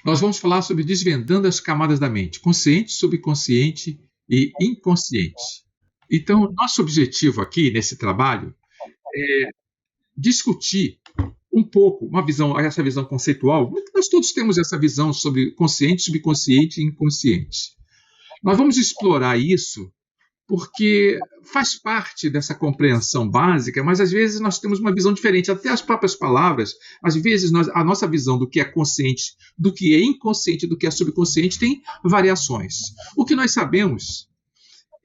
Nós vamos falar sobre desvendando as camadas da mente, consciente, subconsciente e inconsciente. Então, nosso objetivo aqui nesse trabalho é discutir um pouco essa visão conceitual. Nós todos temos essa visão sobre consciente, subconsciente e inconsciente. Nós vamos explorar isso porque faz parte dessa compreensão básica, mas às vezes nós temos uma visão diferente, até as próprias palavras, às vezes a nossa visão do que é consciente, do que é inconsciente, do que é subconsciente tem variações. O que nós sabemos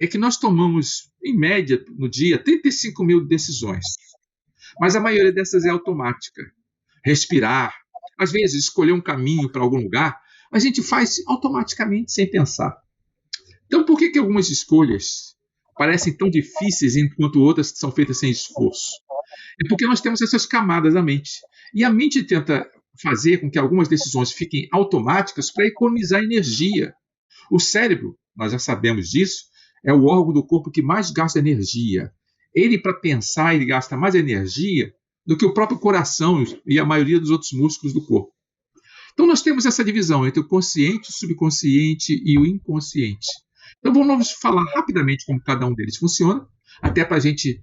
é que nós tomamos, em média, no dia, 35 mil decisões, mas a maioria dessas é automática. Respirar, às vezes escolher um caminho para algum lugar, a gente faz automaticamente, sem pensar. Então, por que algumas escolhas parecem tão difíceis enquanto outras são feitas sem esforço? É porque nós temos essas camadas na mente. E a mente tenta fazer com que algumas decisões fiquem automáticas para economizar energia. O cérebro, nós já sabemos disso, é o órgão do corpo que mais gasta energia. Ele, para pensar, ele gasta mais energia do que o próprio coração e a maioria dos outros músculos do corpo. Então, nós temos essa divisão entre o consciente, o subconsciente e o inconsciente. Então, vamos falar rapidamente como cada um deles funciona, até para a gente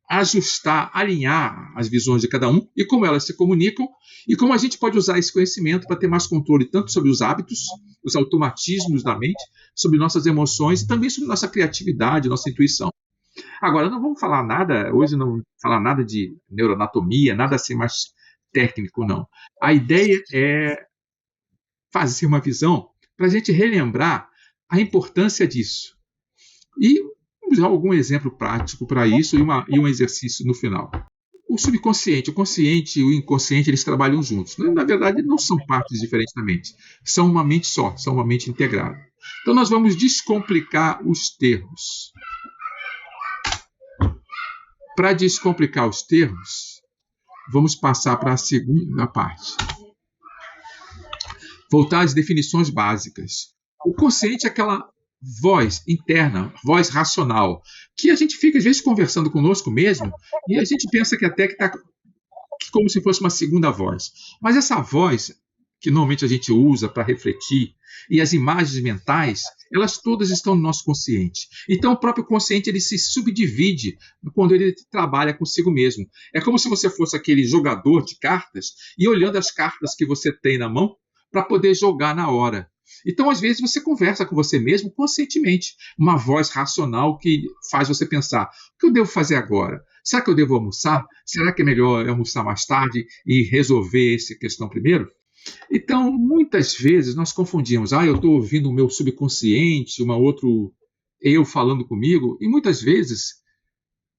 ajustar, alinhar as visões de cada um e como elas se comunicam e como a gente pode usar esse conhecimento para ter mais controle tanto sobre os hábitos, os automatismos da mente, sobre nossas emoções e também sobre nossa criatividade, nossa intuição. Agora, não vamos falar nada, hoje não vamos falar nada de neuroanatomia, nada assim mais técnico, não. A ideia é fazer uma visão para a gente relembrar a importância disso. E vamos dar algum exemplo prático para isso e um exercício no final. O subconsciente, o consciente e o inconsciente, eles trabalham juntos. Na verdade, não são partes diferentes da mente. São uma mente só, são uma mente integrada. Então, nós vamos descomplicar os termos. Para descomplicar os termos, vamos passar para a segunda parte. Voltar às definições básicas. O consciente é aquela voz interna, voz racional, que a gente fica, às vezes, conversando conosco mesmo, e a gente pensa que até que está como se fosse uma segunda voz. Mas essa voz, que normalmente a gente usa para refletir, e as imagens mentais, elas todas estão no nosso consciente. Então, o próprio consciente ele se subdivide quando ele trabalha consigo mesmo. É como se você fosse aquele jogador de cartas e olhando as cartas que você tem na mão para poder jogar na hora. Então, às vezes, você conversa com você mesmo conscientemente, uma voz racional que faz você pensar: o que eu devo fazer agora? Será que eu devo almoçar? Será que é melhor almoçar mais tarde e resolver essa questão primeiro? Então, muitas vezes, nós confundimos: eu estou ouvindo o meu subconsciente, uma outro eu falando comigo, e muitas vezes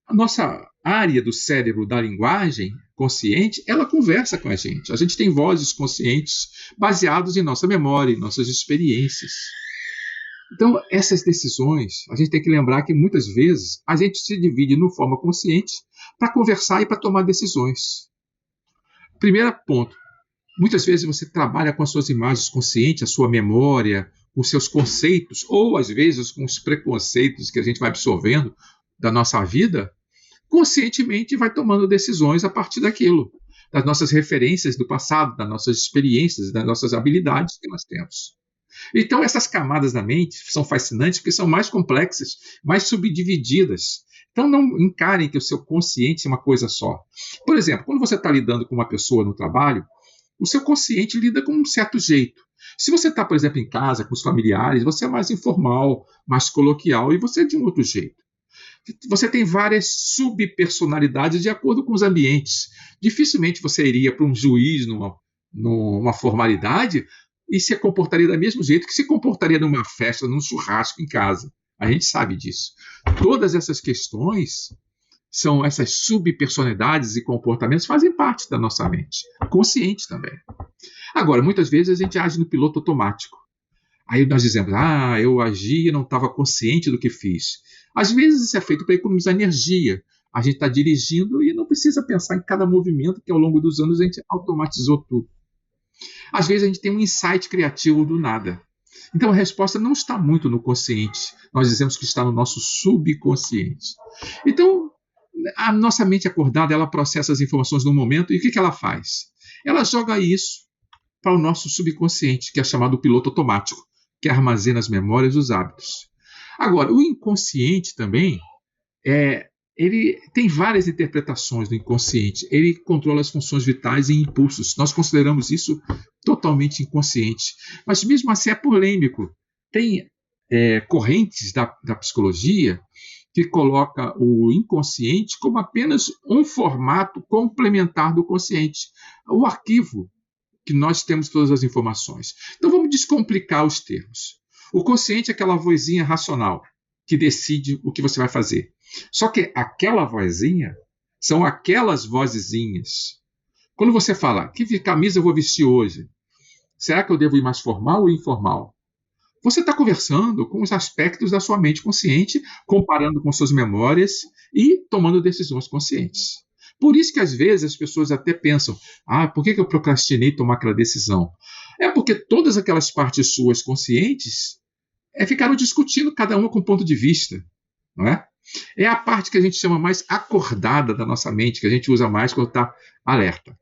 a nossa área do cérebro da linguagem consciente, ela conversa com a gente. A gente tem vozes conscientes baseadas em nossa memória, em nossas experiências. Então, essas decisões, a gente tem que lembrar que muitas vezes a gente se divide de forma consciente para conversar e para tomar decisões. Primeiro ponto, muitas vezes você trabalha com as suas imagens conscientes, a sua memória, com os seus conceitos, ou às vezes com os preconceitos que a gente vai absorvendo da nossa vida, conscientemente vai tomando decisões a partir daquilo, das nossas referências do passado, das nossas experiências, das nossas habilidades que nós temos. Então, essas camadas da mente são fascinantes porque são mais complexas, mais subdivididas. Então, não encarem que o seu consciente é uma coisa só. Por exemplo, quando você está lidando com uma pessoa no trabalho, o seu consciente lida com um certo jeito. Se você está, por exemplo, em casa com os familiares, você é mais informal, mais coloquial, e você é de um outro jeito. Você tem várias subpersonalidades de acordo com os ambientes. Dificilmente você iria para um juiz numa formalidade e se comportaria do mesmo jeito que se comportaria numa festa, num churrasco em casa. A gente sabe disso. Todas essas questões, essas subpersonalidades e comportamentos fazem parte da nossa mente, consciente também. Agora, muitas vezes a gente age no piloto automático. Aí nós dizemos: eu agi e não estava consciente do que fiz. Às vezes isso é feito para economizar energia. A gente está dirigindo e não precisa pensar em cada movimento, que ao longo dos anos a gente automatizou tudo. Às vezes a gente tem um insight criativo do nada. Então a resposta não está muito no consciente. Nós dizemos que está no nosso subconsciente. Então, a nossa mente acordada, ela processa as informações no momento e o que ela faz? Ela joga isso para o nosso subconsciente, que é chamado piloto automático, que armazena as memórias e os hábitos. Agora, o inconsciente também, ele tem várias interpretações do inconsciente. Ele controla as funções vitais e impulsos. Nós consideramos isso totalmente inconsciente. Mas mesmo assim é polêmico. Tem correntes da psicologia que coloca o inconsciente como apenas um formato complementar do consciente, o arquivo que nós temos todas as informações. Então vamos descomplicar os termos. O consciente é aquela vozinha racional que decide o que você vai fazer. Só que aquela vozinha são aquelas vozezinhas. Quando você fala, que camisa eu vou vestir hoje? Será que eu devo ir mais formal ou informal? Você está conversando com os aspectos da sua mente consciente, comparando com suas memórias e tomando decisões conscientes. Por isso que às vezes as pessoas até pensam, por que eu procrastinei tomar aquela decisão? É porque todas aquelas partes suas conscientes ficaram discutindo cada uma com ponto de vista, não é? É a parte que a gente chama mais acordada da nossa mente, que a gente usa mais quando está alerta.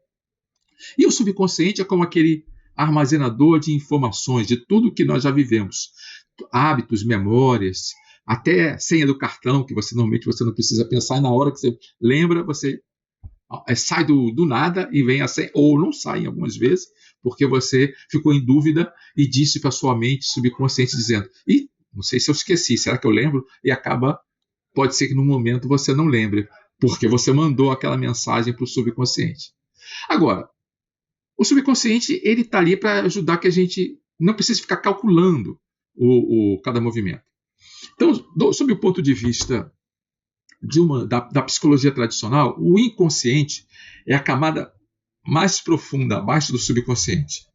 E o subconsciente é como aquele armazenador de informações, de tudo que nós já vivemos. Hábitos, memórias, até senha do cartão, que normalmente você não precisa pensar, e na hora que você lembra, você sai do nada e vem a senha, ou não sai algumas vezes, porque você ficou em dúvida e disse para a sua mente subconsciente dizendo, não sei se eu esqueci, será que eu lembro? E pode ser que no momento você não lembre, porque você mandou aquela mensagem para o subconsciente. Agora, o subconsciente ele está ali para ajudar que a gente não precise ficar calculando cada movimento. Então, sob o ponto de vista da psicologia tradicional, o inconsciente é a camada mais profunda, abaixo do subconsciente.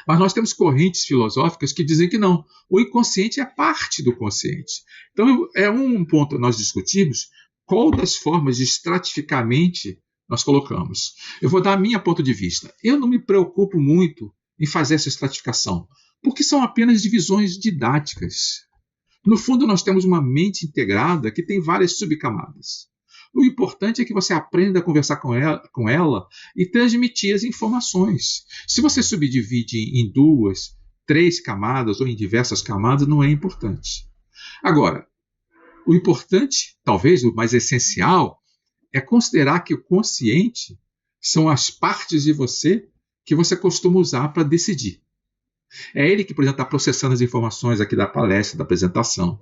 Mas nós temos correntes filosóficas que dizem que não. O inconsciente é parte do consciente. Então, é um ponto nós discutimos qual das formas de estratificar a mente nós colocamos. Eu vou dar a minha ponto de vista. Eu não me preocupo muito em fazer essa estratificação, porque são apenas divisões didáticas. No fundo, nós temos uma mente integrada que tem várias subcamadas. O importante é que você aprenda a conversar com ela e transmitir as informações. Se você subdivide em 2, 3 camadas ou em diversas camadas, não é importante. Agora, o importante, talvez o mais essencial, é considerar que o consciente são as partes de você que você costuma usar para decidir. É ele que, por exemplo, está processando as informações aqui da palestra, da apresentação.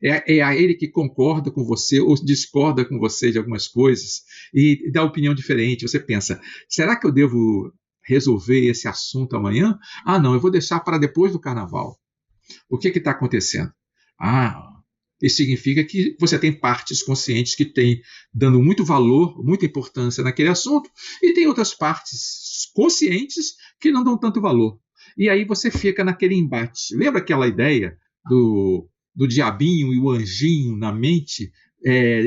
É a ele que concorda com você ou discorda com você de algumas coisas e dá opinião diferente. Você pensa, será que eu devo resolver esse assunto amanhã? Não, eu vou deixar para depois do carnaval. O que está acontecendo? Isso significa que você tem partes conscientes que têm dando muito valor, muita importância naquele assunto, e tem outras partes conscientes que não dão tanto valor. E aí você fica naquele embate. Lembra aquela ideia do diabinho e o anjinho na mente,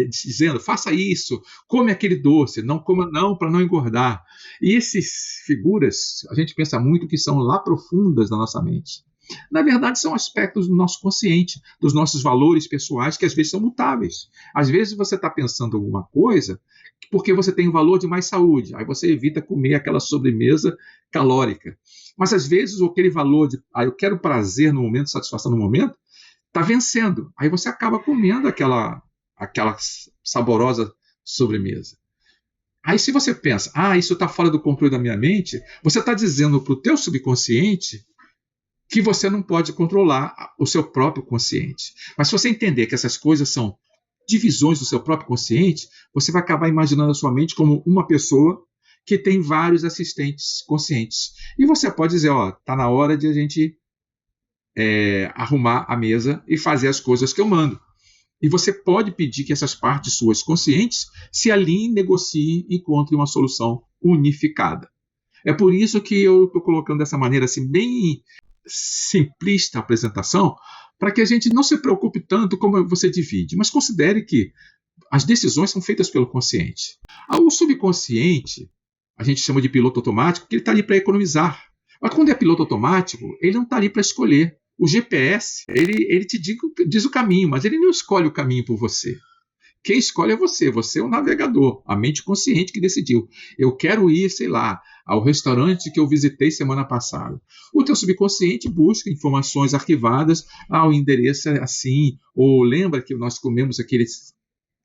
dizendo, faça isso, come aquele doce, não coma não para não engordar. E essas figuras, a gente pensa muito que são lá profundas da nossa mente. Na verdade, são aspectos do nosso consciente, dos nossos valores pessoais, que às vezes são mutáveis. Às vezes você está pensando alguma coisa porque você tem um valor de mais saúde, aí você evita comer aquela sobremesa calórica. Mas às vezes aquele valor de eu quero prazer no momento, satisfação no momento, está vencendo. Aí você acaba comendo aquela saborosa sobremesa. Aí se você pensa, isso está fora do controle da minha mente, você está dizendo para o teu subconsciente que você não pode controlar o seu próprio consciente. Mas se você entender que essas coisas são divisões do seu próprio consciente, você vai acabar imaginando a sua mente como uma pessoa que tem vários assistentes conscientes. E você pode dizer, está na hora de a gente arrumar a mesa e fazer as coisas que eu mando. E você pode pedir que essas partes suas conscientes se alinhem, negociem e encontrem uma solução unificada. É por isso que eu estou colocando dessa maneira assim, bem simplista a apresentação, para que a gente não se preocupe tanto como você divide, mas considere que as decisões são feitas pelo consciente. O subconsciente, a gente chama de piloto automático, porque ele está ali para economizar. Mas quando é piloto automático, ele não está ali para escolher. O GPS, ele te diz o caminho, mas ele não escolhe o caminho por você. Quem escolhe é você é o navegador, a mente consciente que decidiu. Eu quero ir, sei lá, ao restaurante que eu visitei semana passada. O teu subconsciente busca informações arquivadas, o endereço é assim, ou lembra que nós comemos aquele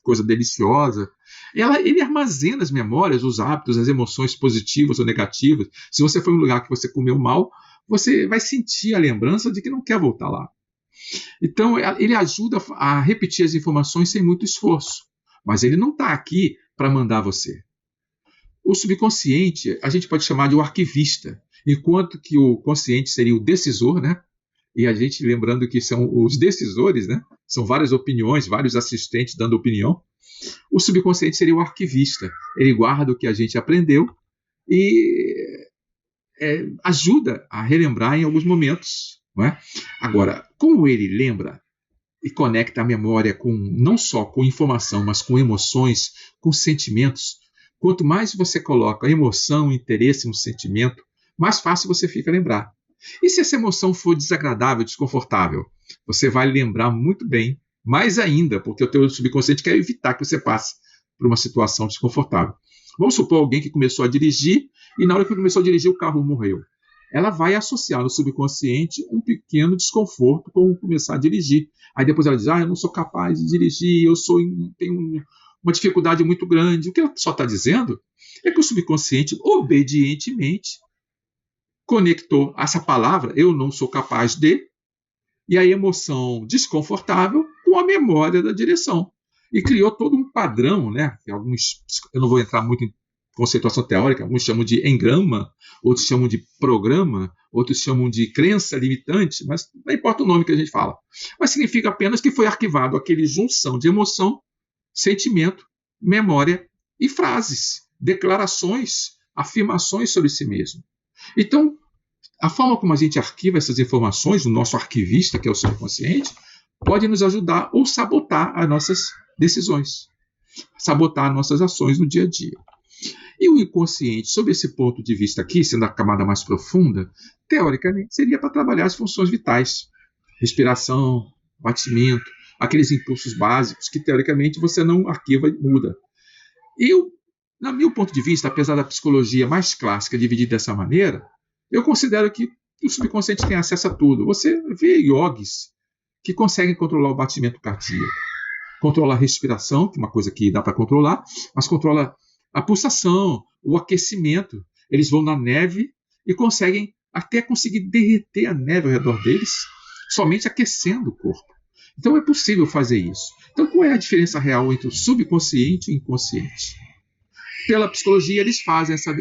coisa deliciosa. Ele armazena as memórias, os hábitos, as emoções positivas ou negativas. Se você foi em um lugar que você comeu mal, você vai sentir a lembrança de que não quer voltar lá. Então, ele ajuda a repetir as informações sem muito esforço. Mas ele não está aqui para mandar você. O subconsciente, a gente pode chamar de o arquivista, enquanto que o consciente seria o decisor, né? E a gente, lembrando que são os decisores, né? São várias opiniões, vários assistentes dando opinião. O subconsciente seria o arquivista. Ele guarda o que a gente aprendeu e ajuda a relembrar em alguns momentos. Não é? Agora, como ele lembra e conecta a memória não só com informação, mas com emoções, com sentimentos, quanto mais você coloca emoção, interesse no sentimento, mais fácil você fica a lembrar. E se essa emoção for desagradável, desconfortável, você vai lembrar muito bem, mais ainda, porque o teu subconsciente quer evitar que você passe por uma situação desconfortável. Vamos supor alguém que começou a dirigir e na hora que começou a dirigir o carro morreu. Ela vai associar no subconsciente um pequeno desconforto com começar a dirigir. Aí depois ela diz, eu não sou capaz de dirigir, tenho uma dificuldade muito grande. O que ela só está dizendo é que o subconsciente, obedientemente, conectou essa palavra, eu não sou capaz de, e a emoção desconfortável com a memória da direção. E criou todo um padrão, né? Eu não vou entrar muito em conceituação teórica, alguns chamam de engrama, outros chamam de programa, outros chamam de crença limitante, mas não importa o nome que a gente fala. Mas significa apenas que foi arquivado aquele junção de emoção, sentimento, memória e frases, declarações, afirmações sobre si mesmo. Então, a forma como a gente arquiva essas informações, o nosso arquivista, que é o subconsciente, pode nos ajudar ou sabotar as nossas decisões, sabotar nossas ações no dia a dia. E o inconsciente, sob esse ponto de vista aqui, sendo a camada mais profunda, teoricamente seria para trabalhar as funções vitais, respiração, batimento, aqueles impulsos básicos que teoricamente você não arquiva e muda. No meu ponto de vista, apesar da psicologia mais clássica dividida dessa maneira, eu considero que o subconsciente tem acesso a tudo. Você vê yogis que conseguem controlar o batimento cardíaco, controlar a respiração, que é uma coisa que dá para controlar, mas controla a pulsação, o aquecimento. Eles vão na neve e conseguem até conseguir derreter a neve ao redor deles, somente aquecendo o corpo. Então é possível fazer isso. Então qual é a diferença real entre o subconsciente e o inconsciente? Pela psicologia eles fazem essa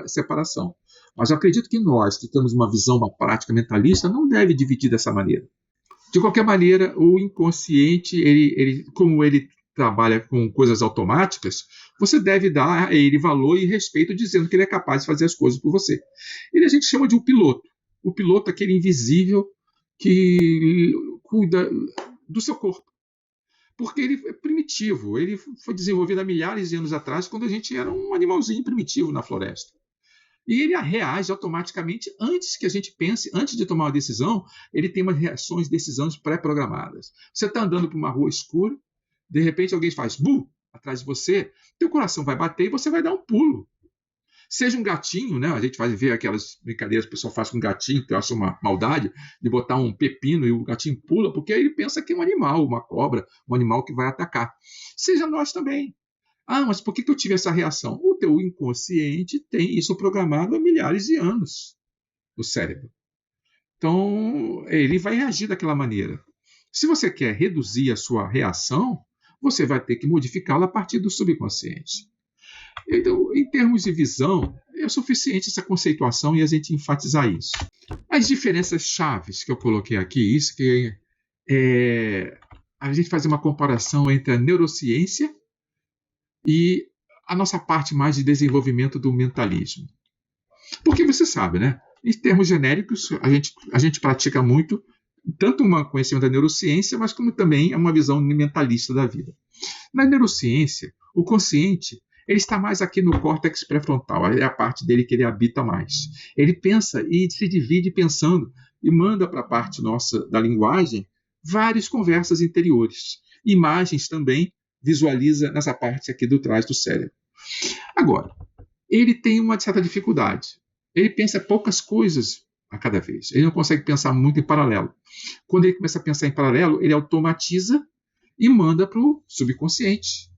separação. Mas eu acredito que nós, que temos uma visão, uma prática mentalista, não deve dividir dessa maneira. De qualquer maneira, o inconsciente, como ele trabalha com coisas automáticas, você deve dar a ele valor e respeito dizendo que ele é capaz de fazer as coisas por você. Ele a gente chama de um piloto. O piloto é aquele invisível que cuida do seu corpo. Porque ele é primitivo. Ele foi desenvolvido há milhares de anos atrás, quando a gente era um animalzinho primitivo na floresta. E ele reage automaticamente antes que a gente pense, antes de tomar uma decisão, ele tem umas reações, decisões pré-programadas. Você está andando por uma rua escura, de repente alguém faz bu atrás de você, teu coração vai bater e você vai dar um pulo. Seja um gatinho, né? A gente vai ver aquelas brincadeiras que o pessoal faz com um gatinho, que eu acho uma maldade, de botar um pepino e o gatinho pula, porque ele pensa que é um animal, uma cobra, um animal que vai atacar. Seja nós também. Mas por que eu tive essa reação? O teu inconsciente tem isso programado há milhares de anos no cérebro. Então, ele vai reagir daquela maneira. Se você quer reduzir a sua reação, você vai ter que modificá-la a partir do subconsciente. Então, em termos de visão, é suficiente essa conceituação e a gente enfatizar isso. As diferenças chaves que eu coloquei aqui, isso que a gente fazer uma comparação entre a neurociência e a nossa parte mais de desenvolvimento do mentalismo. Porque você sabe, né? Em termos genéricos, a gente pratica muito, tanto um conhecimento da neurociência, mas como também uma visão mentalista da vida. Na neurociência, o consciente ele está mais aqui no córtex pré-frontal, é a parte dele que ele habita mais. Ele pensa e se divide pensando e manda para a parte nossa da linguagem várias conversas interiores. Imagens também visualiza nessa parte aqui do trás do cérebro. Agora, ele tem uma certa dificuldade. Ele pensa poucas coisas a cada vez. Ele não consegue pensar muito em paralelo. Quando ele começa a pensar em paralelo, ele automatiza e manda para o subconsciente.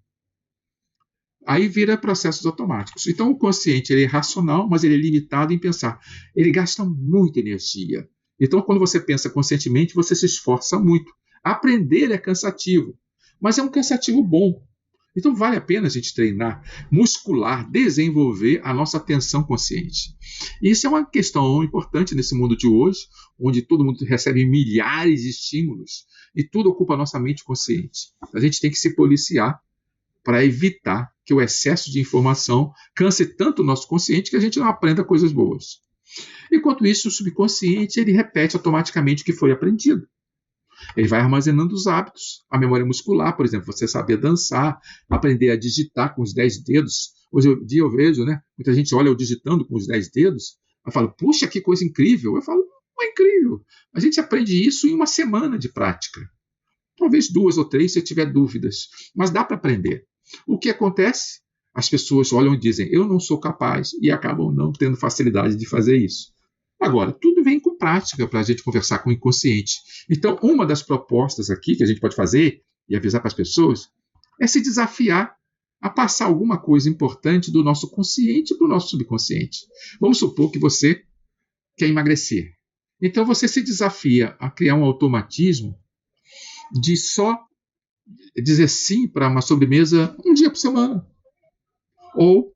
Aí vira processos automáticos. Então, o consciente ele é racional, mas ele é limitado em pensar. Ele gasta muita energia. Então, quando você pensa conscientemente, você se esforça muito. Aprender é cansativo, mas é um cansativo bom. Então, vale a pena a gente treinar, muscular, desenvolver a nossa atenção consciente. Isso é uma questão importante nesse mundo de hoje, onde todo mundo recebe milhares de estímulos e tudo ocupa a nossa mente consciente. A gente tem que se policiar para evitar que o excesso de informação canse tanto o nosso consciente que a gente não aprenda coisas boas. Enquanto isso, o subconsciente ele repete automaticamente o que foi aprendido. Ele vai armazenando os hábitos, a memória muscular, por exemplo, você saber dançar, aprender a digitar com os 10 dedos. Hoje em dia eu vejo, né? Muita gente olha eu digitando com os 10 dedos, eu falo, puxa, que coisa incrível. Eu falo, não é incrível. A gente aprende isso em uma semana de prática. Talvez 2 ou 3 se eu tiver dúvidas, mas dá para aprender. O que acontece? As pessoas olham e dizem, eu não sou capaz, e acabam não tendo facilidade de fazer isso. Agora, tudo vem com prática para a gente conversar com o inconsciente. Então, uma das propostas aqui que a gente pode fazer e avisar para as pessoas é se desafiar a passar alguma coisa importante do nosso consciente para o nosso subconsciente. Vamos supor que você quer emagrecer. Então, você se desafia a criar um automatismo de só dizer sim para uma sobremesa um dia por semana. Ou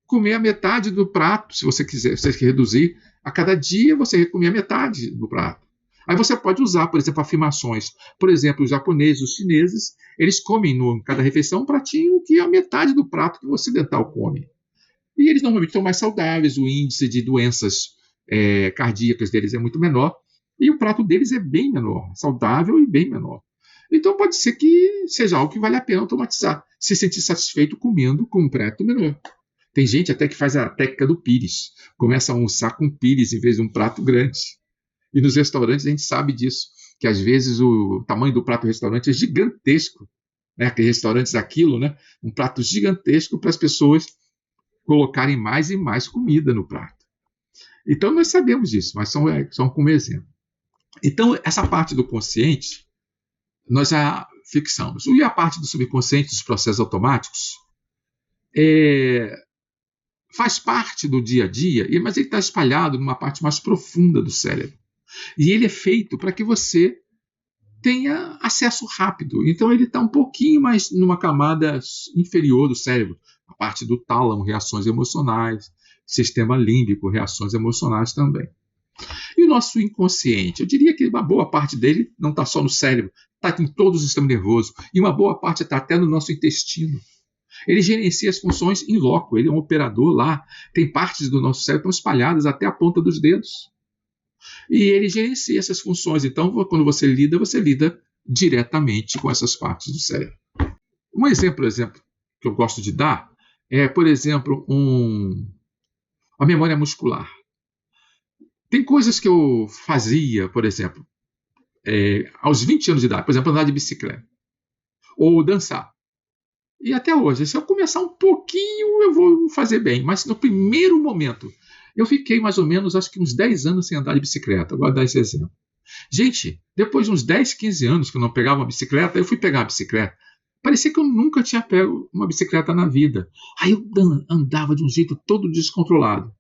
comer a metade do prato, se você quiser reduzir. A cada dia você comer a metade do prato. Aí você pode usar, por exemplo, afirmações. Por exemplo, os japoneses, os chineses, eles comem em cada refeição um pratinho que é a metade do prato que o ocidental come. E eles normalmente estão mais saudáveis, o índice de doenças cardíacas deles é muito menor, e o prato deles é bem menor, saudável e bem menor. Então pode ser que seja algo que vale a pena automatizar, se sentir satisfeito comendo com um prato menor. Tem gente até que faz a técnica do pires, começa a almoçar com pires em vez de um prato grande. E nos restaurantes a gente sabe disso, que às vezes o tamanho do prato do restaurante é gigantesco. Né? Aqueles restaurantes daquilo, né? Um prato gigantesco para as pessoas colocarem mais e mais comida no prato. Então nós sabemos disso, mas só como exemplo. Então essa parte do consciente nós já fixamos. E a parte do subconsciente, dos processos automáticos, faz parte do dia a dia, mas ele está espalhado numa parte mais profunda do cérebro. E ele é feito para que você tenha acesso rápido. Então ele está um pouquinho mais numa camada inferior do cérebro, a parte do tálamo, reações emocionais, sistema límbico, reações emocionais também. E o nosso inconsciente, eu diria que uma boa parte dele não está só no cérebro, está em todo o sistema nervoso, e uma boa parte está até no nosso intestino. Ele gerencia as funções em loco, ele é um operador lá, tem partes do nosso cérebro que estão espalhadas até a ponta dos dedos. E ele gerencia essas funções, então quando você lida diretamente com essas partes do cérebro. Um exemplo que eu gosto de dar é, por exemplo, a memória muscular. Tem coisas que eu fazia, por exemplo, aos 20 anos de idade, por exemplo, andar de bicicleta, ou dançar. E até hoje, se eu começar um pouquinho, eu vou fazer bem. Mas no primeiro momento, eu fiquei mais ou menos, acho que uns 10 anos sem andar de bicicleta. Agora dar esse exemplo. Gente, depois de uns 10, 15 anos que eu não pegava uma bicicleta, eu fui pegar a bicicleta. Parecia que eu nunca tinha pego uma bicicleta na vida. Aí eu andava de um jeito todo descontrolado.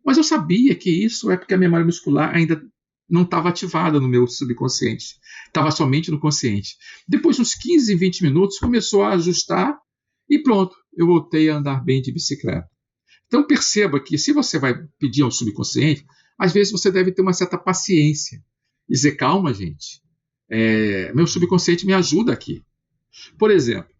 Mas eu sabia que isso é porque a memória muscular ainda não estava ativada no meu subconsciente. Estava somente no consciente. Depois de uns 15, 20 minutos, começou a ajustar e pronto, eu voltei a andar bem de bicicleta. Então perceba que se você vai pedir ao subconsciente, às vezes você deve ter uma certa paciência. E dizer, calma, gente, meu subconsciente me ajuda aqui. Por exemplo,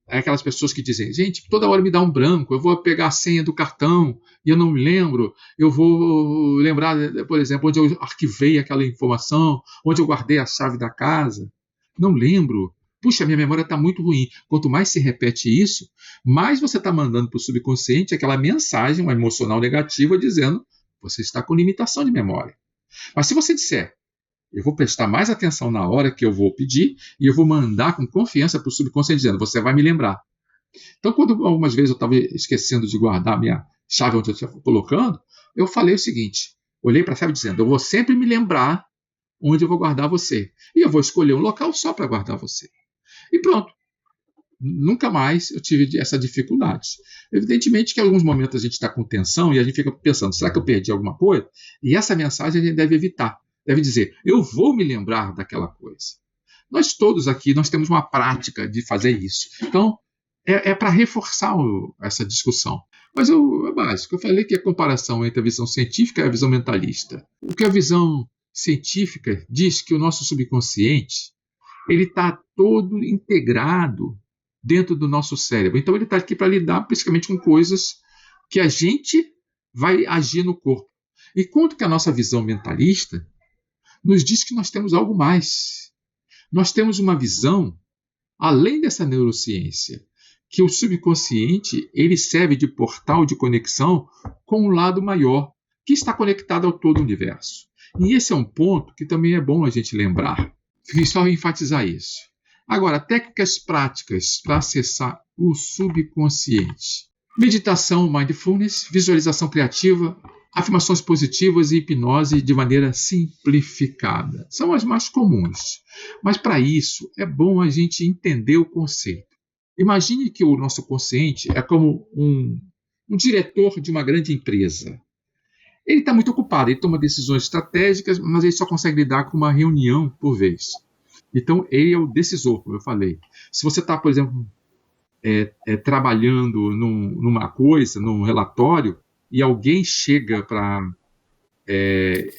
aquelas pessoas que dizem, gente, toda hora me dá um branco, eu vou pegar a senha do cartão e eu não me lembro, eu vou lembrar, por exemplo, onde eu arquivei aquela informação, onde eu guardei a chave da casa. Não lembro. Puxa, minha memória está muito ruim. Quanto mais se repete isso, mais você está mandando para o subconsciente aquela mensagem, uma emocional negativa, dizendo você está com limitação de memória. Mas se você disser, eu vou prestar mais atenção na hora que eu vou pedir e eu vou mandar com confiança para o subconsciente dizendo, você vai me lembrar. Então, quando algumas vezes eu estava esquecendo de guardar a minha chave onde eu estava colocando, eu falei o seguinte: olhei para a chave dizendo, eu vou sempre me lembrar onde eu vou guardar você. E eu vou escolher um local só para guardar você. E pronto. Nunca mais eu tive essa dificuldade. Evidentemente que em alguns momentos a gente está com tensão e a gente fica pensando, será que eu perdi alguma coisa? E essa mensagem a gente deve evitar. Deve dizer, eu vou me lembrar daquela coisa. Nós todos aqui, nós temos uma prática de fazer isso. Então, é para reforçar essa discussão. Mas é básico. Eu falei que a comparação entre a visão científica e a visão mentalista. O que a visão científica diz que o nosso subconsciente ele está todo integrado dentro do nosso cérebro. Então ele está aqui para lidar basicamente com coisas que a gente vai agir no corpo. Enquanto que a nossa visão mentalista nos diz que nós temos algo mais. Nós temos uma visão, além dessa neurociência, que o subconsciente ele serve de portal de conexão com um lado maior, que está conectado ao todo o universo. E esse é um ponto que também é bom a gente lembrar. Queria só enfatizar isso. Agora, técnicas práticas para acessar o subconsciente. Meditação, mindfulness, visualização criativa, afirmações positivas e hipnose de maneira simplificada. São as mais comuns. Mas para isso, é bom a gente entender o conceito. Imagine que o nosso consciente é como um diretor de uma grande empresa. Ele está muito ocupado, ele toma decisões estratégicas, mas ele só consegue lidar com uma reunião por vez. Então, ele é o decisor, como eu falei. Se você está, por exemplo, trabalhando numa coisa, num relatório, e alguém chega para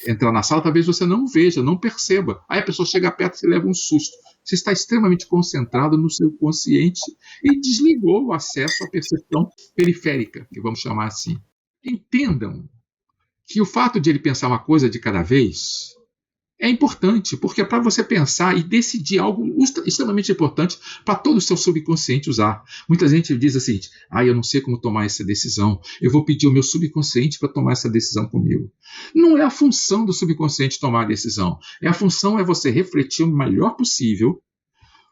entrar na sala, talvez você não veja, não perceba. Aí a pessoa chega perto e você leva um susto. Você está extremamente concentrado no seu consciente e desligou o acesso à percepção periférica, que vamos chamar assim. Entendam que o fato de ele pensar uma coisa de cada vez é importante, porque é para você pensar e decidir algo extremamente importante para todo o seu subconsciente usar. Muita gente diz assim, eu não sei como tomar essa decisão, eu vou pedir ao meu subconsciente para tomar essa decisão comigo. Não é a função do subconsciente tomar a decisão, a função é você refletir o melhor possível,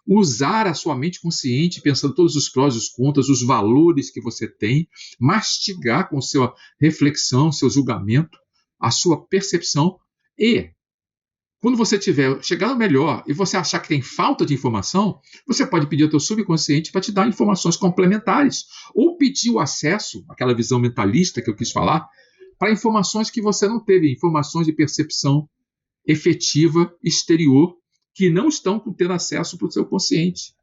usar a sua mente consciente, pensando todos os prós e os contras, os valores que você tem, mastigar com sua reflexão, seu julgamento, a sua percepção e quando você tiver chegado melhor e você achar que tem falta de informação, você pode pedir ao teu subconsciente para te dar informações complementares ou pedir o acesso, aquela visão mentalista que eu quis falar, para informações que você não teve, informações de percepção efetiva exterior que não estão tendo acesso para o seu consciente.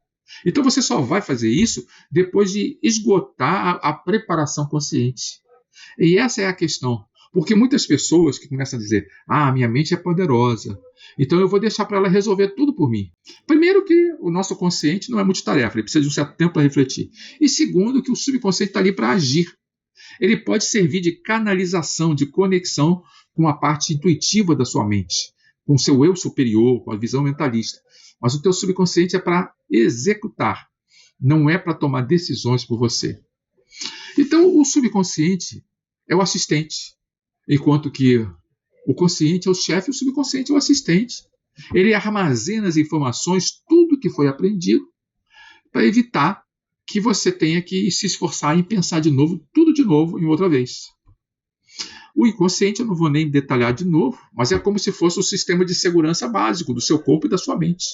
Então você só vai fazer isso depois de esgotar a preparação consciente. E essa é a questão. Porque muitas pessoas que começam a dizer, minha mente é poderosa, então eu vou deixar para ela resolver tudo por mim. Primeiro que o nosso consciente não é multitarefa, ele precisa de um certo tempo para refletir. E segundo que o subconsciente está ali para agir. Ele pode servir de canalização, de conexão com a parte intuitiva da sua mente, com o seu eu superior, com a visão mentalista. Mas o teu subconsciente é para executar, não é para tomar decisões por você. Então o subconsciente é o assistente. Enquanto que o consciente é o chefe e o subconsciente é o assistente. Ele armazena as informações, tudo que foi aprendido, para evitar que você tenha que se esforçar em pensar de novo, tudo de novo, em outra vez. O inconsciente, eu não vou nem detalhar de novo, mas é como se fosse o sistema de segurança básico do seu corpo e da sua mente.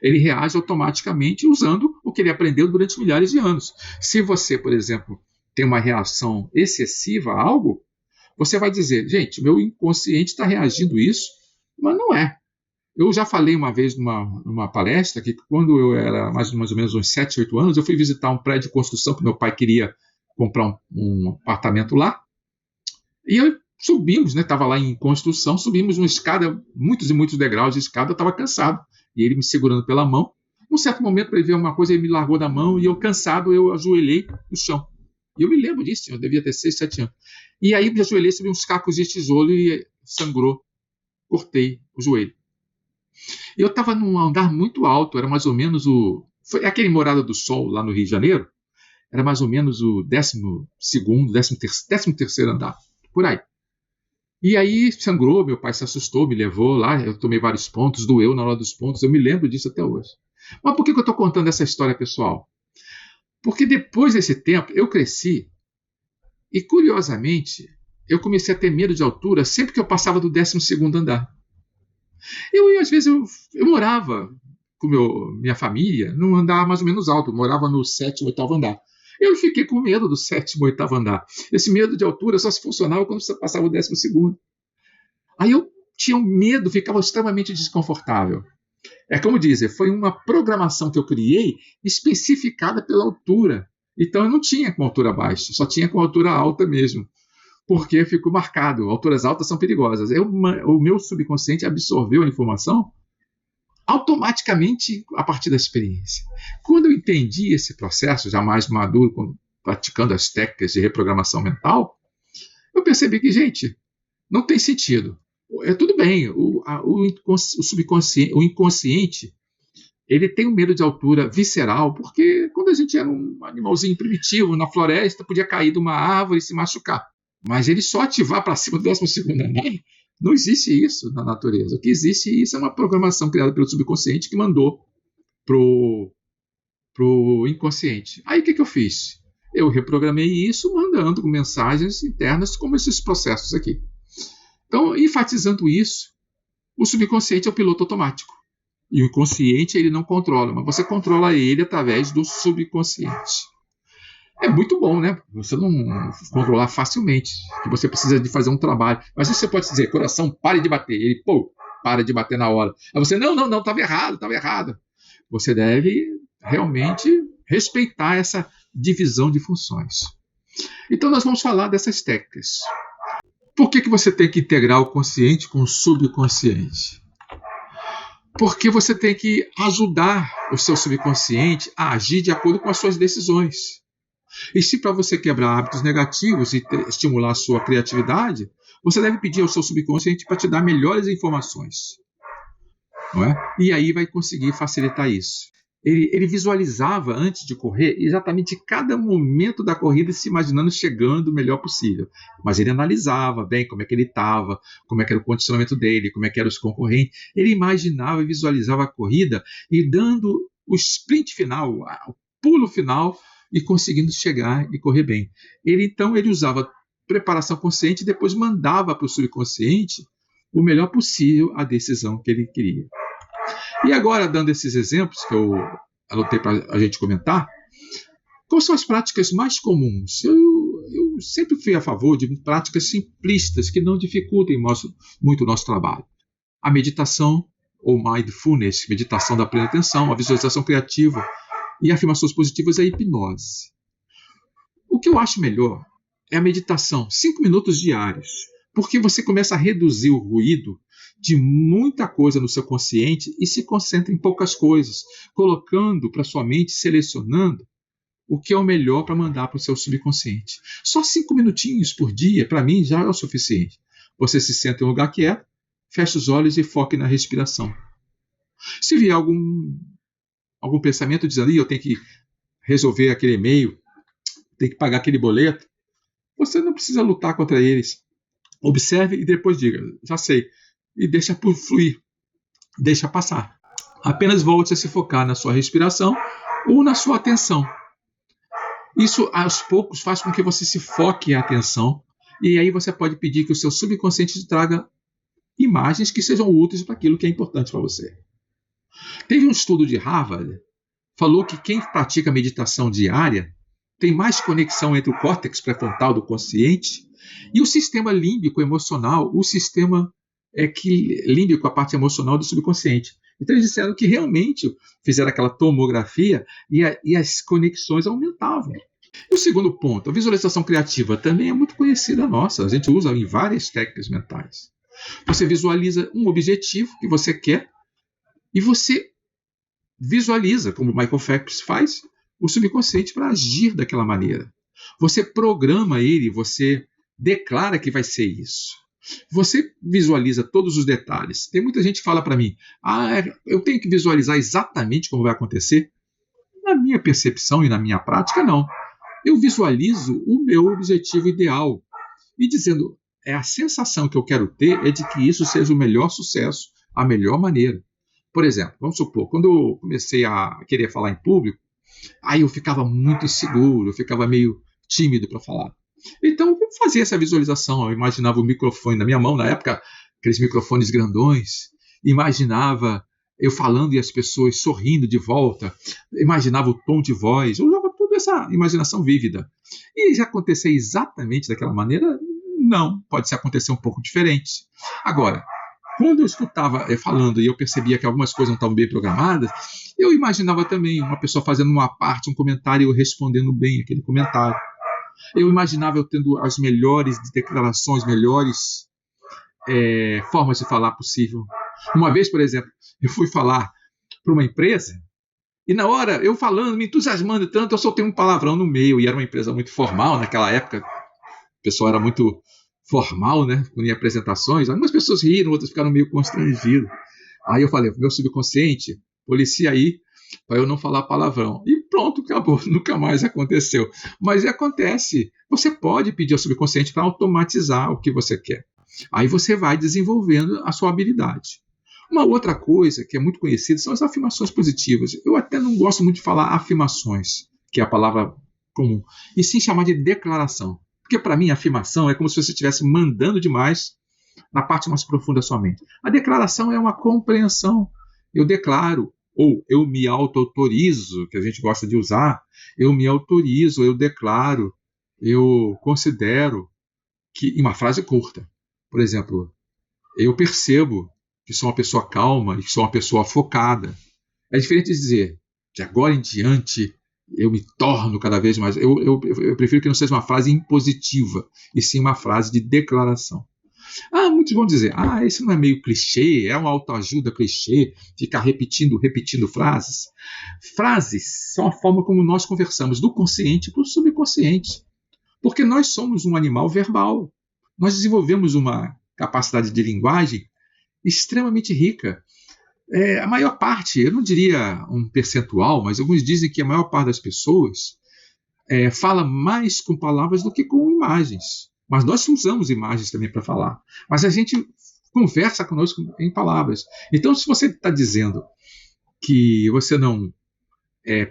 Ele reage automaticamente usando o que ele aprendeu durante milhares de anos. Se você, por exemplo, tem uma reação excessiva a algo, você vai dizer, gente, meu inconsciente está reagindo a isso, mas não é. Eu já falei uma vez numa palestra que quando eu era mais ou menos uns 7, 8 anos, eu fui visitar um prédio de construção que meu pai queria comprar um apartamento lá. E subimos, estava lá em construção, subimos uma escada, muitos e muitos degraus de escada, eu estava cansado. E ele me segurando pela mão. Num certo momento, para ele ver uma coisa, ele me largou da mão e eu, cansado, eu ajoelhei no chão. E eu me lembro disso, eu devia ter 6, 7 anos. E aí me ajoelhei, subi uns cacos de tijolo e sangrou. Cortei o joelho. Eu estava num andar muito alto, era mais ou menos foi aquele Morada do Sol lá no Rio de Janeiro, era mais ou menos o 12º, 13º andar, por aí. E aí sangrou, meu pai se assustou, me levou lá, eu tomei vários pontos, doeu na hora dos pontos, eu me lembro disso até hoje. Mas por que eu estou contando essa história, pessoal? Porque depois desse tempo eu cresci e, curiosamente, eu comecei a ter medo de altura sempre que eu passava do 12º andar. Às vezes, eu morava com minha família num andar mais ou menos alto, eu morava no 7º, 8º andar. Eu fiquei com medo do 7º, 8º andar. Esse medo de altura só se funcionava quando você passava o 12º. Aí eu tinha um medo, ficava extremamente desconfortável. É como dizer, foi uma programação que eu criei especificada pela altura. Então eu não tinha com altura baixa, só tinha com altura alta mesmo. Porque ficou marcado, alturas altas são perigosas. O meu subconsciente absorveu a informação automaticamente a partir da experiência. Quando eu entendi esse processo, já mais maduro, praticando as técnicas de reprogramação mental, eu percebi que, gente, não tem sentido. Tudo bem, o subconsciente, o inconsciente, ele tem um medo de altura visceral, porque quando a gente era um animalzinho primitivo na floresta, podia cair de uma árvore e se machucar. Mas ele só ativar para cima do 12º andar, não existe isso na natureza. O que existe isso é uma programação criada pelo subconsciente que mandou pro inconsciente. Aí o que eu fiz? Eu reprogramei isso mandando mensagens internas como esses processos aqui. Então, enfatizando isso, o subconsciente é o piloto automático. E o inconsciente ele não controla, mas você controla ele através do subconsciente. É muito bom, né? Você não controlar facilmente, que você precisa de fazer um trabalho. Mas você pode dizer, coração, pare de bater. Ele, para de bater na hora. Aí você, não, estava errado. Você deve realmente respeitar essa divisão de funções. Então nós vamos falar dessas técnicas. Por que você tem que integrar o consciente com o subconsciente? Porque você tem que ajudar o seu subconsciente a agir de acordo com as suas decisões. E se para você quebrar hábitos negativos e estimular a sua criatividade, você deve pedir ao seu subconsciente para te dar melhores informações. Não é? E aí vai conseguir facilitar isso. Ele visualizava antes de correr exatamente cada momento da corrida, se imaginando chegando o melhor possível. Mas ele analisava bem como é que ele estava, como é que era o condicionamento dele, como é que eram os concorrentes. Ele imaginava e visualizava a corrida e dando o sprint final, o pulo final, e conseguindo chegar e correr bem. Então ele usava preparação consciente e depois mandava para o subconsciente o melhor possível a decisão que ele queria. E agora, dando esses exemplos que eu anotei para a gente comentar, quais são as práticas mais comuns? Eu sempre fui a favor de práticas simplistas que não dificultem muito o nosso trabalho. A meditação, ou mindfulness, meditação da plena atenção, a visualização criativa e afirmações positivas, a hipnose. O que eu acho melhor é a meditação, 5 minutos diários, porque você começa a reduzir o ruído de muita coisa no seu consciente e se concentra em poucas coisas, colocando para sua mente, selecionando o que é o melhor para mandar para o seu subconsciente. Só 5 minutinhos por dia, para mim, já é o suficiente. Você se senta em um lugar quieto, fecha os olhos e foque na respiração. Se vier algum pensamento dizendo, eu tenho que resolver aquele e-mail, tenho que pagar aquele boleto, você não precisa lutar contra eles. Observe e depois diga, já sei, e deixa fluir, deixa passar. Apenas volte a se focar na sua respiração ou na sua atenção. Isso, aos poucos, faz com que você se foque a atenção e aí você pode pedir que o seu subconsciente te traga imagens que sejam úteis para aquilo que é importante para você. Teve um estudo de Harvard, falou que quem pratica meditação diária tem mais conexão entre o córtex pré-frontal do consciente e o sistema límbico emocional, o sistema límbico, a parte emocional do subconsciente. Então eles disseram que realmente fizeram aquela tomografia e as conexões aumentavam. E o segundo ponto, a visualização criativa também é muito conhecida nossa. A gente usa em várias técnicas mentais. Você visualiza um objetivo que você quer e você visualiza, como o Michael Phelps faz, o subconsciente para agir daquela maneira. Você programa ele, você declara que vai ser isso. Você visualiza todos os detalhes. Tem muita gente que fala para mim, eu tenho que visualizar exatamente como vai acontecer. Na minha percepção e na minha prática, não. Eu visualizo o meu objetivo ideal e dizendo, a sensação que eu quero ter é de que isso seja o melhor sucesso, a melhor maneira. Por exemplo, vamos supor, quando eu comecei a querer falar em público, Aí eu ficava muito inseguro, eu ficava meio tímido para falar. Então eu fazia essa visualização, eu imaginava o microfone na minha mão, na época, aqueles microfones grandões, imaginava eu falando e as pessoas sorrindo de volta, imaginava o tom de voz, eu usava toda essa imaginação vívida. E já acontecer exatamente daquela maneira? Não, pode ser acontecer um pouco diferente. Agora, quando eu escutava falando e eu percebia que algumas coisas não estavam bem programadas, eu imaginava também uma pessoa fazendo uma parte, um comentário, e eu respondendo bem aquele comentário. Eu imaginava eu tendo as melhores declarações, melhores formas de falar possível. Uma vez, por exemplo, eu fui falar para uma empresa e na hora, eu falando, me entusiasmando tanto, eu soltei um palavrão no meio, e era uma empresa muito formal naquela época, o pessoal era muito formal, né, em apresentações. Algumas pessoas riram, outras ficaram meio constrangidas. Aí eu falei, meu subconsciente, policia aí, para eu não falar palavrão. E pronto, acabou, nunca mais aconteceu. Mas acontece, você pode pedir ao subconsciente para automatizar o que você quer. Aí você vai desenvolvendo a sua habilidade. Uma outra coisa que é muito conhecida são as afirmações positivas. Eu até não gosto muito de falar afirmações, que é a palavra comum, e sim chamar de declaração. Porque para mim, a afirmação é como se você estivesse mandando demais na parte mais profunda da sua mente. A declaração é uma compreensão. Eu declaro, ou eu me auto-autorizo, que a gente gosta de usar, eu me autorizo, eu declaro, eu considero que, em uma frase curta, por exemplo, eu percebo que sou uma pessoa calma e que sou uma pessoa focada. É diferente de dizer, de agora em diante, eu me torno cada vez mais. Eu prefiro que não seja uma frase impositiva, e sim uma frase de declaração. Muitos vão dizer, isso não é meio clichê, é uma autoajuda clichê, ficar repetindo frases. Frases são a forma como nós conversamos do consciente para o subconsciente. Porque nós somos um animal verbal. Nós desenvolvemos uma capacidade de linguagem extremamente rica. A maior parte, eu não diria um percentual, mas alguns dizem que a maior parte das pessoas fala mais com palavras do que com imagens. Mas nós usamos imagens também para falar. Mas a gente conversa conosco em palavras. Então, se você está dizendo que você não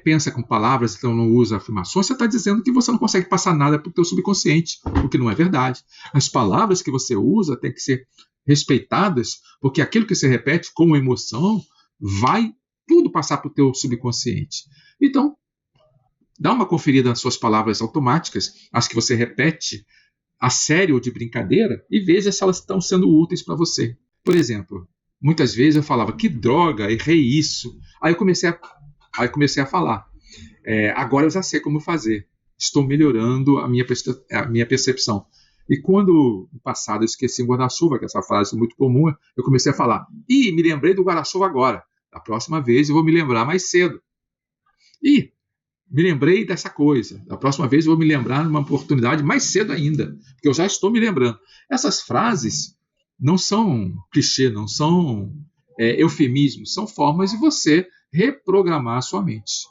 pensa com palavras, então não usa afirmações, você está dizendo que você não consegue passar nada para o teu subconsciente, o que não é verdade. As palavras que você usa têm que ser respeitadas, porque aquilo que você repete com emoção vai tudo passar para o teu subconsciente. Então, dá uma conferida nas suas palavras automáticas, as que você repete a sério ou de brincadeira, e veja se elas estão sendo úteis para você. Por exemplo, muitas vezes eu falava, que droga, errei isso. Aí eu comecei a falar, agora eu já sei como fazer, estou melhorando a minha percepção. E quando no passado eu esqueci o guarda-chuva, que essa frase é muito comum, eu comecei a falar, me lembrei do guarda-chuva agora, da próxima vez eu vou me lembrar mais cedo. Me lembrei dessa coisa, da próxima vez eu vou me lembrar numa oportunidade mais cedo ainda, porque eu já estou me lembrando. Essas frases não são clichê, não são eufemismos, são formas de você reprogramar a sua mente.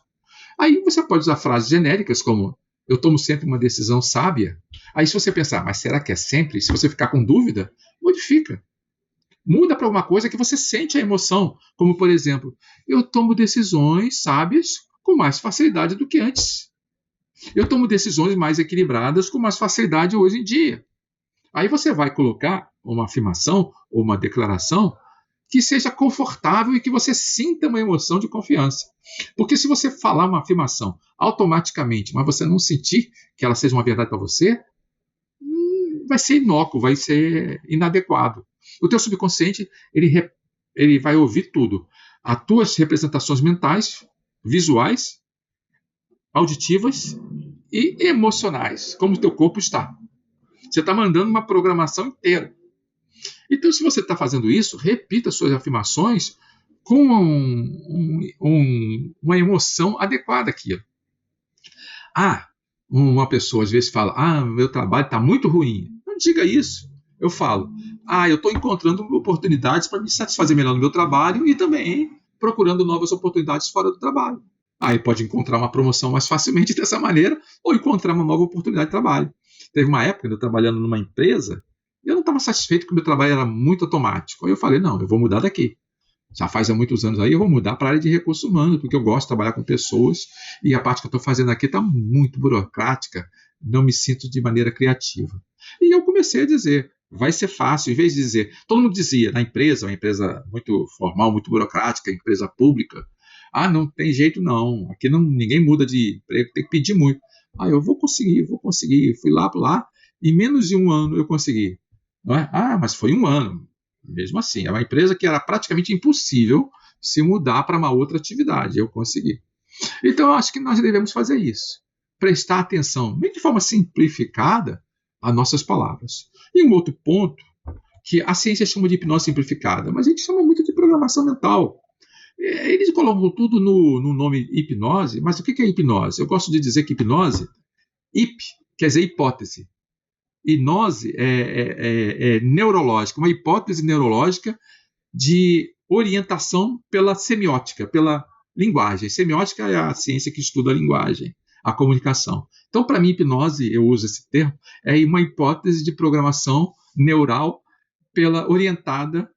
Aí você pode usar frases genéricas como eu tomo sempre uma decisão sábia. Aí se você pensar, mas será que é sempre? Se você ficar com dúvida, modifica. Muda para alguma coisa que você sente a emoção. Como, por exemplo, eu tomo decisões sábias com mais facilidade do que antes. Eu tomo decisões mais equilibradas com mais facilidade hoje em dia. Aí você vai colocar uma afirmação ou uma declaração que seja confortável e que você sinta uma emoção de confiança. Porque se você falar uma afirmação automaticamente, mas você não sentir que ela seja uma verdade para você, vai ser inócuo, vai ser inadequado. O teu subconsciente, ele vai ouvir tudo. As tuas representações mentais, visuais, auditivas e emocionais, como o teu corpo está. Você está mandando uma programação inteira. Então, se você está fazendo isso, repita suas afirmações com uma emoção adequada àquilo. Uma pessoa às vezes fala, meu trabalho está muito ruim. Não diga isso. Eu falo, eu estou encontrando oportunidades para me satisfazer melhor no meu trabalho e também procurando novas oportunidades fora do trabalho. Aí pode encontrar uma promoção mais facilmente dessa maneira ou encontrar uma nova oportunidade de trabalho. Teve uma época, eu trabalhando numa empresa, eu não estava satisfeito que o meu trabalho era muito automático. Aí eu falei, não, eu vou mudar daqui. Já faz há muitos anos aí, eu vou mudar para a área de recursos humanos, porque eu gosto de trabalhar com pessoas e a parte que eu estou fazendo aqui está muito burocrática, não me sinto de maneira criativa. E eu comecei a dizer, vai ser fácil, em vez de dizer, todo mundo dizia, na empresa, uma empresa muito formal, muito burocrática, empresa pública, não tem jeito não, aqui não, ninguém muda de emprego, tem que pedir muito. Eu vou conseguir, fui lá, em menos de um ano eu consegui. Não é? Mas foi um ano. Mesmo assim, é uma empresa que era praticamente impossível se mudar para uma outra atividade. Eu consegui. Então, eu acho que nós devemos fazer isso. Prestar atenção, nem de forma simplificada, às nossas palavras. E um outro ponto, que a ciência chama de hipnose simplificada, mas a gente chama muito de programação mental. Eles colocam tudo no nome hipnose, mas o que é hipnose? Eu gosto de dizer que hipnose, hip, quer dizer hipótese. Hipnose é neurológica, uma hipótese neurológica de orientação pela semiótica, pela linguagem. Semiótica é a ciência que estuda a linguagem, a comunicação. Então, para mim, hipnose, eu uso esse termo, é uma hipótese de programação neural orientada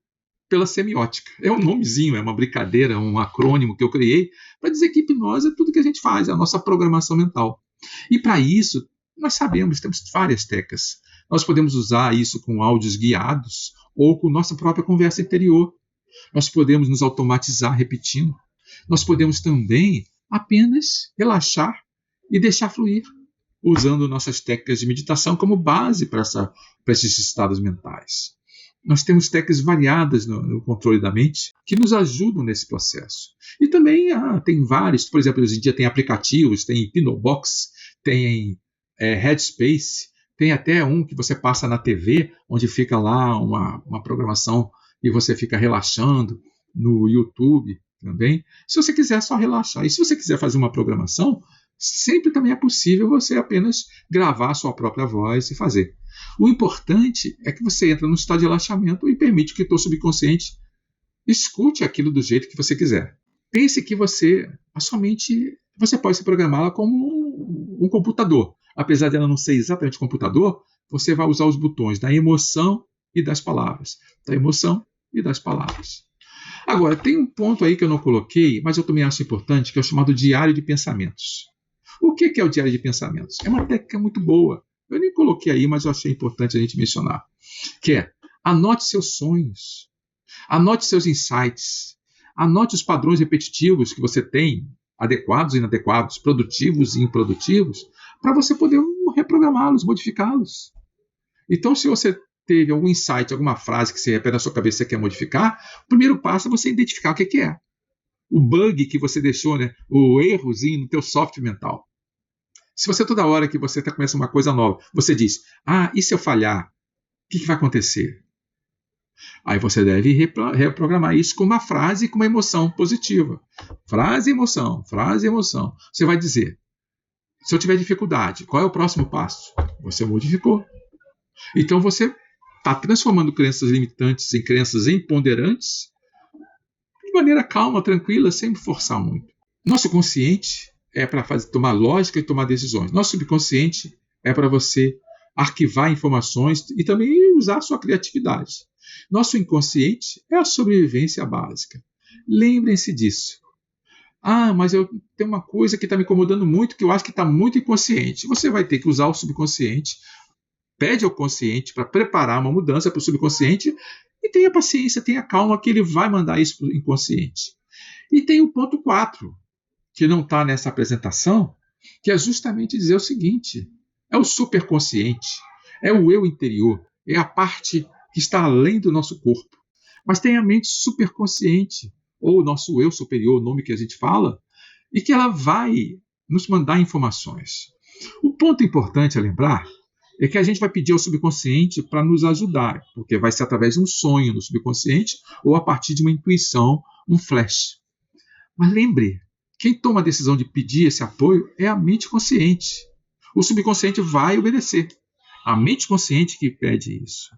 pela semiótica. É um nomezinho, é uma brincadeira, é um acrônimo que eu criei para dizer que hipnose é tudo que a gente faz, é a nossa programação mental. E para isso, nós sabemos, temos várias técnicas. Nós podemos usar isso com áudios guiados ou com nossa própria conversa interior. Nós podemos nos automatizar repetindo. Nós podemos também apenas relaxar e deixar fluir, usando nossas técnicas de meditação como base para esses estados mentais. Nós temos técnicas variadas no controle da mente que nos ajudam nesse processo. E também tem vários, por exemplo, hoje em dia tem aplicativos, tem Hipnobox, tem Headspace, tem até um que você passa na TV, onde fica lá uma programação e você fica relaxando, no YouTube também. Se você quiser só relaxar. E se você quiser fazer uma programação, sempre também é possível você apenas gravar a sua própria voz e fazer. O importante é que você entra no estado de relaxamento e permite que o teu subconsciente escute aquilo do jeito que você quiser. Pense que você pode se programá-la como um computador. Apesar de ela não ser exatamente computador, você vai usar os botões da emoção e das palavras. Da emoção e das palavras. Agora, tem um ponto aí que eu não coloquei, mas eu também acho importante, que é o chamado diário de pensamentos. O que é o diário de pensamentos? É uma técnica muito boa. Eu nem coloquei aí, mas eu achei importante a gente mencionar. Que é, anote seus sonhos, anote seus insights, anote os padrões repetitivos que você tem, adequados e inadequados, produtivos e improdutivos, para você poder reprogramá-los, modificá-los. Então, se você teve algum insight, alguma frase que você repete na sua cabeça e você quer modificar, o primeiro passo é você identificar o que é. O bug que você deixou, né? O errozinho no teu software mental. Se você toda hora que você começa uma coisa nova, você diz, e se eu falhar? O que vai acontecer? Aí você deve reprogramar isso com uma frase com uma emoção positiva. Frase e emoção, frase e emoção. Você vai dizer, se eu tiver dificuldade, qual é o próximo passo? Você modificou. Então você está transformando crenças limitantes em crenças empoderantes de maneira calma, tranquila, sem forçar muito. Nosso consciente é para tomar lógica e tomar decisões. Nosso subconsciente é para você arquivar informações e também usar a sua criatividade. Nosso inconsciente é a sobrevivência básica. Lembrem-se disso. Mas eu tenho uma coisa que está me incomodando muito, que eu acho que está muito inconsciente. Você vai ter que usar o subconsciente. Pede ao consciente para preparar uma mudança para o subconsciente e tenha paciência, tenha calma, que ele vai mandar isso para o inconsciente. E tem o ponto 4, que não está nessa apresentação, que é justamente dizer o seguinte, é o superconsciente, é o eu interior, é a parte que está além do nosso corpo. Mas tem a mente superconsciente, ou o nosso eu superior, o nome que a gente fala, e que ela vai nos mandar informações. O ponto importante a lembrar é que a gente vai pedir ao subconsciente para nos ajudar, porque vai ser através de um sonho no subconsciente ou a partir de uma intuição, um flash. Mas lembre, quem toma a decisão de pedir esse apoio é a mente consciente. O subconsciente vai obedecer. A mente consciente que pede isso.